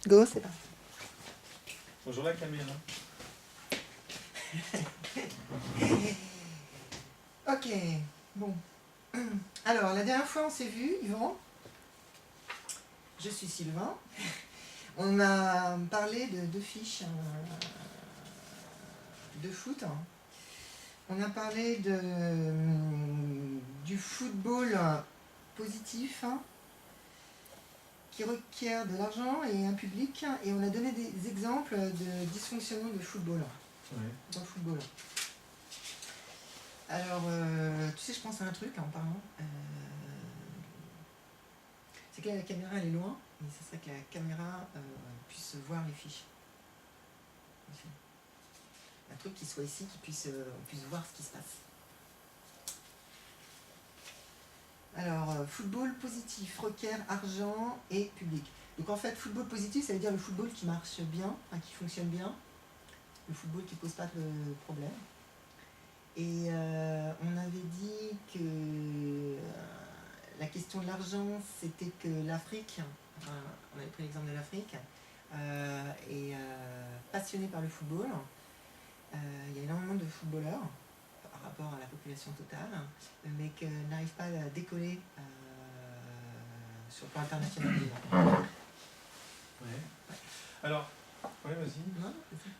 Go, c'est parti. Bonjour la caméra. Ok, bon. Alors, la dernière fois, on s'est vu, Yvan. Je suis Sylvain. On a parlé de deux fiches de foot. On a parlé du football positif qui requiert de l'argent et un public. Et on a donné des exemples de dysfonctionnement de football. Ouais. Dans le football. Alors, tu sais, je pense à un truc en parlant. C'est que là, la caméra, elle est loin, mais ça serait que la caméra puisse voir les fiches. Aussi. Un truc qui soit ici, on puisse voir ce qui se passe. Alors, football positif requiert argent et public. Donc en fait, football positif, ça veut dire le football qui marche bien, qui fonctionne bien, le football qui ne pose pas de problème. Et on avait dit que la question de l'argent, c'était que l'Afrique, on avait pris l'exemple de l'Afrique, est passionnée par le football. Il y a énormément de footballeurs par rapport à la population totale, mais que n'arrivent pas à décoller sur le plan international. Ouais. Alors, ouais, vas-y.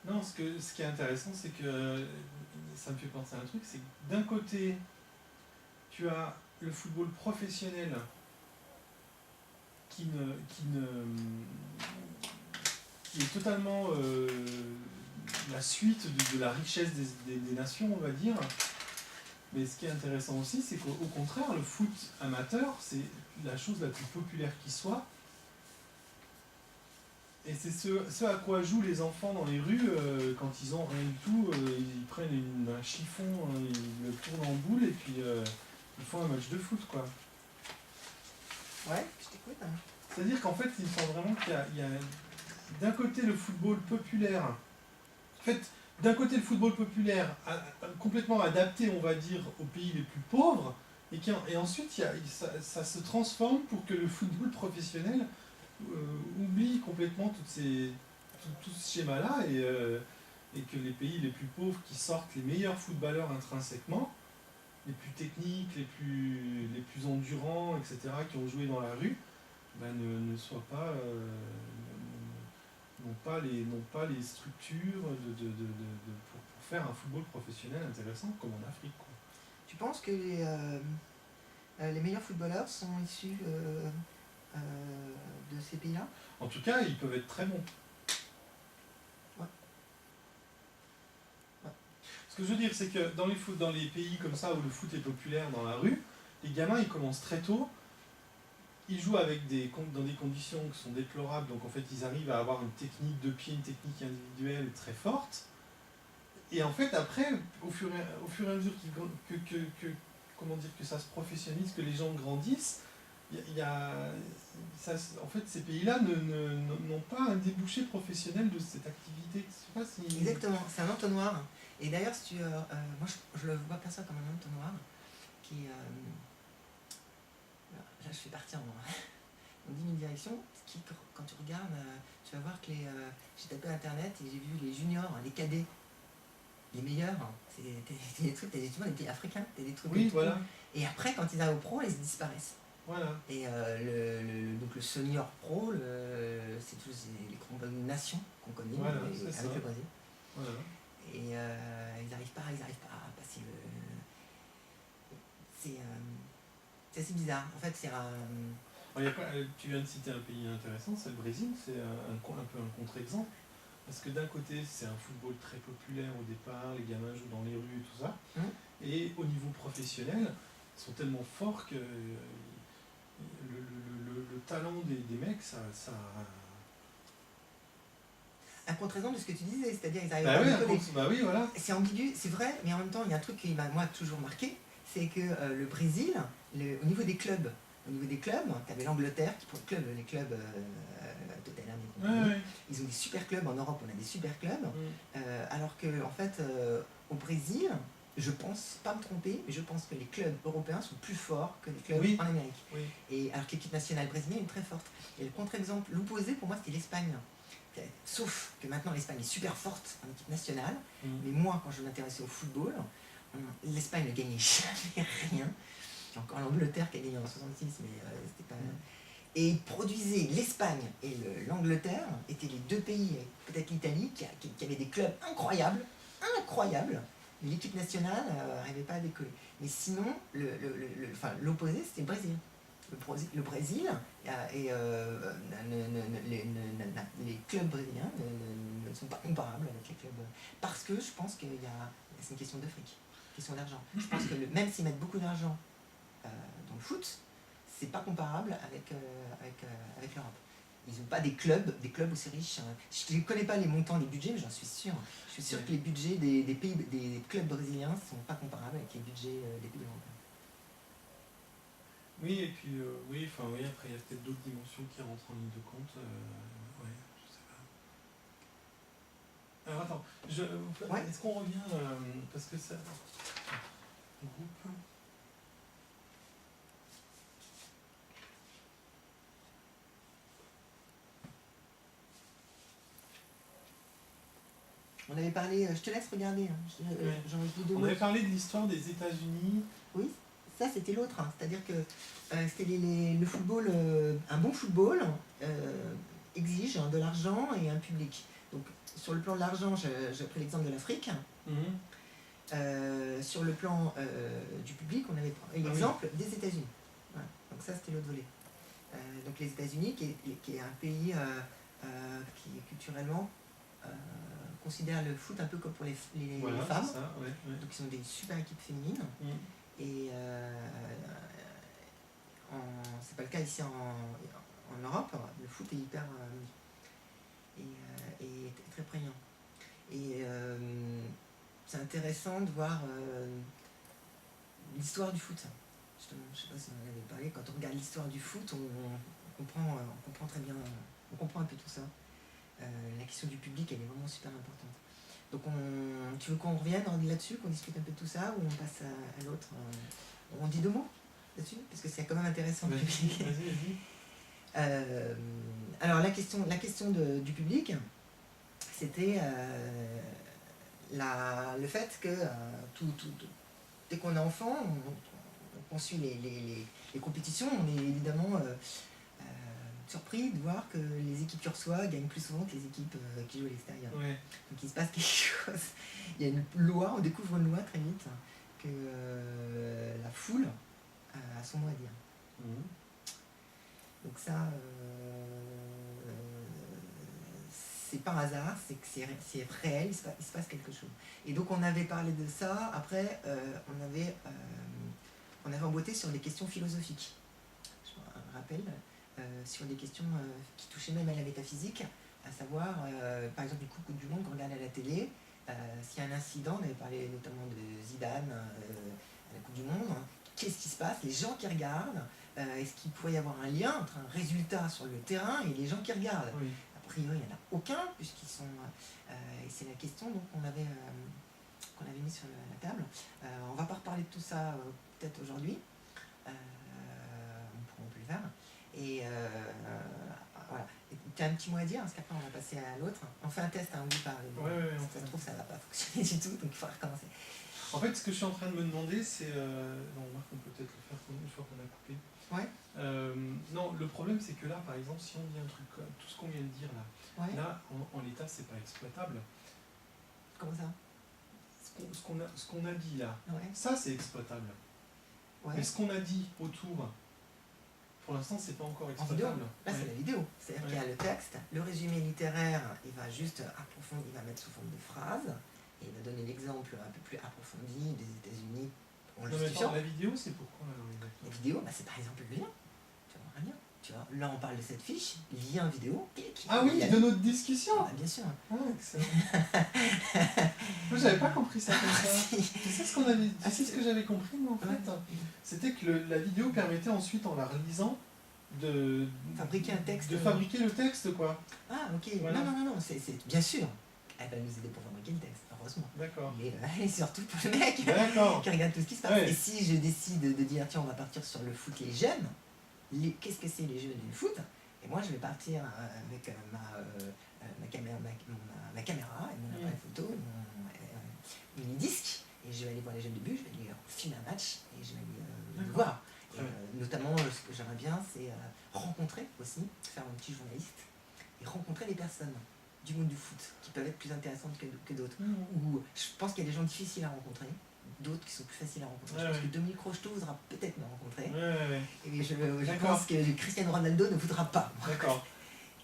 Non, ce qui est intéressant, c'est que ça me fait penser à un truc, c'est que d'un côté, tu as le football professionnel qui est totalement la suite de la richesse des nations, on va dire. Mais ce qui est intéressant aussi, c'est qu'au contraire, le foot amateur, c'est la chose la plus populaire qui soit. Et c'est ce à quoi jouent les enfants dans les rues quand ils ont rien du tout. Ils prennent un chiffon, ils le tournent en boule et puis ils font un match de foot, quoi. Ouais, je t'écoute. C'est-à-dire qu'en fait, il me semble vraiment qu'il y a d'un côté le football populaire. En fait, d'un côté le football populaire complètement adapté, on va dire, aux pays les plus pauvres, et ensuite ça se transforme pour que le football professionnel oublie complètement tout ce schéma-là et que les pays les plus pauvres qui sortent les meilleurs footballeurs intrinsèquement, les plus techniques, les plus endurants, etc., qui ont joué dans la rue, ne soient pas, n'ont pas les structures pour faire un football professionnel intéressant comme en Afrique, quoi. Tu penses que les meilleurs footballeurs sont issus de ces pays-là? En tout cas, ils peuvent être très bons. Ouais. Ouais. Ce que je veux dire, c'est que dans les pays comme ça où le foot est populaire dans la rue, les gamins ils commencent très tôt, ils jouent dans des conditions qui sont déplorables, donc en fait ils arrivent à avoir une technique de pied, une technique individuelle très forte, et en fait après, au fur et à mesure que ça se professionnalise, que les gens grandissent, en fait, ces pays-là n'ont pas un débouché professionnel de cette activité. Je sais pas si... Exactement, c'est un entonnoir. Et d'ailleurs, si tu, moi je le vois pas ça comme un entonnoir qui... là, je fais partir en 10 000 directions. Quand tu regardes, tu vas voir que j'ai tapé Internet et j'ai vu les juniors, les cadets, les meilleurs. C'est des trucs, t'as des pays africains, t'as des trucs. Oui, voilà. Et après, quand ils arrivent au pro, ils disparaissent. Voilà. Et donc le senior pro, c'est tous les grandes nations qu'on connaît, voilà, avec le Brésil. Voilà. Et ils n'arrivent pas à passer le... C'est assez bizarre. En fait, c'est tu viens de citer un pays intéressant, c'est le Brésil, c'est un peu un contre-exemple. Parce que d'un côté, c'est un football très populaire au départ, les gamins jouent dans les rues et tout ça. Et au niveau professionnel, ils sont tellement forts que le talent des mecs, ça... Un contre-exemple de ce que tu disais, c'est-à-dire ils arrivent oui, voilà. C'est ambigu, c'est vrai, mais en même temps, il y a un truc qui m'a moi toujours marqué, c'est que le Brésil, au niveau des clubs, tu avais l'Angleterre, qui pour les clubs Tottenham, ils ont des super clubs, en Europe on a des super clubs, alors que en fait, au Brésil, je pense, pas me tromper, mais je pense que les clubs européens sont plus forts que les clubs Oui. en Amérique. Oui. Et alors que l'équipe nationale brésilienne est très forte. Et le contre-exemple, l'opposé pour moi, c'était l'Espagne. Sauf que maintenant l'Espagne est super forte en équipe nationale, mais moi, quand je m'intéressais au football, l'Espagne ne gagnait jamais rien. Il y a encore l'Angleterre qui a gagné en 66, mais c'était pas... Et ils produisaient l'Espagne et l'Angleterre, étaient les deux pays, peut-être l'Italie, qui avaient des clubs incroyables, mais l'équipe nationale n'arrivait pas à décoller. Mais sinon, l'opposé, c'était le Brésil. Le Brésil et les clubs brésiliens ne sont pas comparables avec les clubs. Parce que je pense que c'est une question de fric, une question d'argent. Je pense que même s'ils mettent beaucoup d'argent dans le foot, c'est pas comparable avec l'Europe. Ils n'ont pas des clubs aussi riches. Je ne connais pas les montants des budgets, mais j'en suis sûr. Je suis sûr que les budgets des clubs brésiliens ne sont pas comparables avec les budgets des pays européens. Oui, et puis, après, il y a peut-être d'autres dimensions qui rentrent en ligne de compte. Je sais pas. Alors, attends, est-ce qu'on revient, parce que ça... Groupe... On avait parlé, je te laisse regarder, On avait parlé de l'histoire des États-Unis. Oui, ça c'était l'autre, c'est-à-dire que c'était le football, un bon football exige de l'argent et un public. Donc sur le plan de l'argent, j'ai pris l'exemple de l'Afrique. Sur le plan du public, on avait pris l'exemple des États-Unis. Voilà. Donc ça c'était l'autre volet. Donc les États-Unis, qui est un pays qui culturellement considère le foot un peu comme pour les femmes. Ça, Donc ils ont des super équipes féminines. Et c'est pas le cas ici en Europe. Le foot est hyper et très prégnant. Et c'est intéressant de voir l'histoire du foot. Justement, je sais pas si on en avait parlé. Quand on regarde l'histoire du foot, on comprend très bien, on comprend un peu tout ça. La question du public, elle est vraiment super importante. Donc tu veux qu'on revienne là-dessus, qu'on discute un peu de tout ça, ou on passe à l'autre On dit deux mots là-dessus, parce que c'est quand même intéressant. Vas-y. Alors la question du public, c'était le fait que dès qu'on est enfant, on suit les compétitions, on est évidemment surpris de voir que les équipes que tu reçois gagnent plus souvent que les équipes qui jouent à l'extérieur. Donc il se passe quelque chose. Il y a une loi, on découvre une loi très vite, que la foule a son mot à dire. Donc ça, c'est pas un hasard, c'est que c'est réel, il se passe quelque chose. Et donc on avait parlé de ça, après on avait emboîté sur des questions philosophiques. Je me rappelle, sur des questions qui touchaient même à la métaphysique, à savoir, par exemple, du Coupe du Monde qu'on regarde à la télé, s'il y a un incident, on avait parlé notamment de Zidane à la Coupe du Monde, qu'est-ce qui se passe? Les gens qui regardent, est-ce qu'il pourrait y avoir un lien entre un résultat sur le terrain et les gens qui regardent? A priori, il n'y en a aucun, puisqu'ils sont... et c'est la question donc, qu'on avait mis sur la table. On ne va pas reparler de tout ça peut-être aujourd'hui. On peut le faire. Et voilà. Tu as un petit mot à dire, parce qu'après on va passer à l'autre. On fait un test, oui, par ça se trouve, ça ne va pas fonctionner du tout, donc il faut recommencer. En fait, ce que je suis en train de me demander, c'est... Non, Marc, on peut peut-être le faire une fois qu'on a coupé. Non, le problème, c'est que là, par exemple, si on dit un truc comme tout ce qu'on vient de dire là, là, en l'état, c'est pas exploitable. Comment ça? Ce qu'on a dit là, ça, c'est exploitable. Mais ce qu'on a dit autour... Pour l'instant, c'est pas encore exploitable. Là, c'est la vidéo. C'est-à-dire qu'il y a le texte, le résumé littéraire, il va juste approfondir, il va mettre sous forme de phrases, et il va donner l'exemple un peu plus approfondi des États-Unis. La vidéo, c'est pourquoi la vidéo, c'est par exemple le lien. Tu vas voir un lien. Tu vois, là, on parle de cette fiche, lien vidéo. De notre discussion. Bien sûr. Excellent. Moi, j'avais pas compris ça comme ça. C'est ce qu'on avait dit. C'est ce que j'avais compris, moi, en fait. C'était que la vidéo permettait ensuite, en la relisant, de fabriquer un texte. De fabriquer le texte, quoi. Ah, ok. Voilà. Non, c'est bien sûr. Elle va nous aider pour fabriquer le texte, heureusement. D'accord. Et surtout pour le mec D'accord. qui regarde tout ce qui se passe. Ouais. Et si je décide de dire, tiens, on va partir sur le foot les jeunes, qu'est-ce que c'est les jeunes et le foot? Et moi, je vais partir avec ma caméra et mon appareil photo, et mon mini-disque, et je vais aller voir les jeunes de but, je vais aller filmer un match, et je vais aller voir. Et, notamment, ce que j'aimerais bien, c'est rencontrer aussi, faire un petit journaliste, et rencontrer les personnes du monde du foot, qui peuvent être plus intéressantes que d'autres. Ou je pense qu'il y a des gens difficiles à rencontrer, d'autres qui sont plus faciles à rencontrer. Je pense que Dominique Rocheteau voudra peut-être me rencontrer. Et je pense que Cristiano Ronaldo ne voudra pas.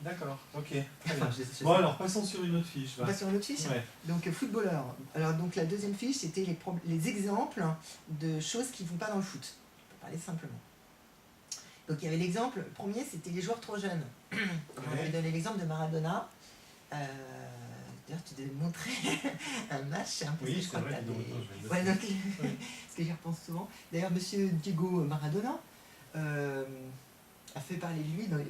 D'accord, ok. Enfin, Bon alors, passons sur une autre fiche. On passe sur une autre fiche. Donc footballeur. Alors donc la deuxième fiche, c'était les exemples de choses qui ne vont pas dans le foot, pour parler simplement. Donc il y avait l'exemple, le premier c'était les joueurs trop jeunes. On avait donné l'exemple de Maradona. D'ailleurs tu devais montrer un match, c'est un peu Oui, je crois c'est vrai, que t'as parce que j'y repense souvent. D'ailleurs monsieur Diego Maradona a fait parler de lui dans les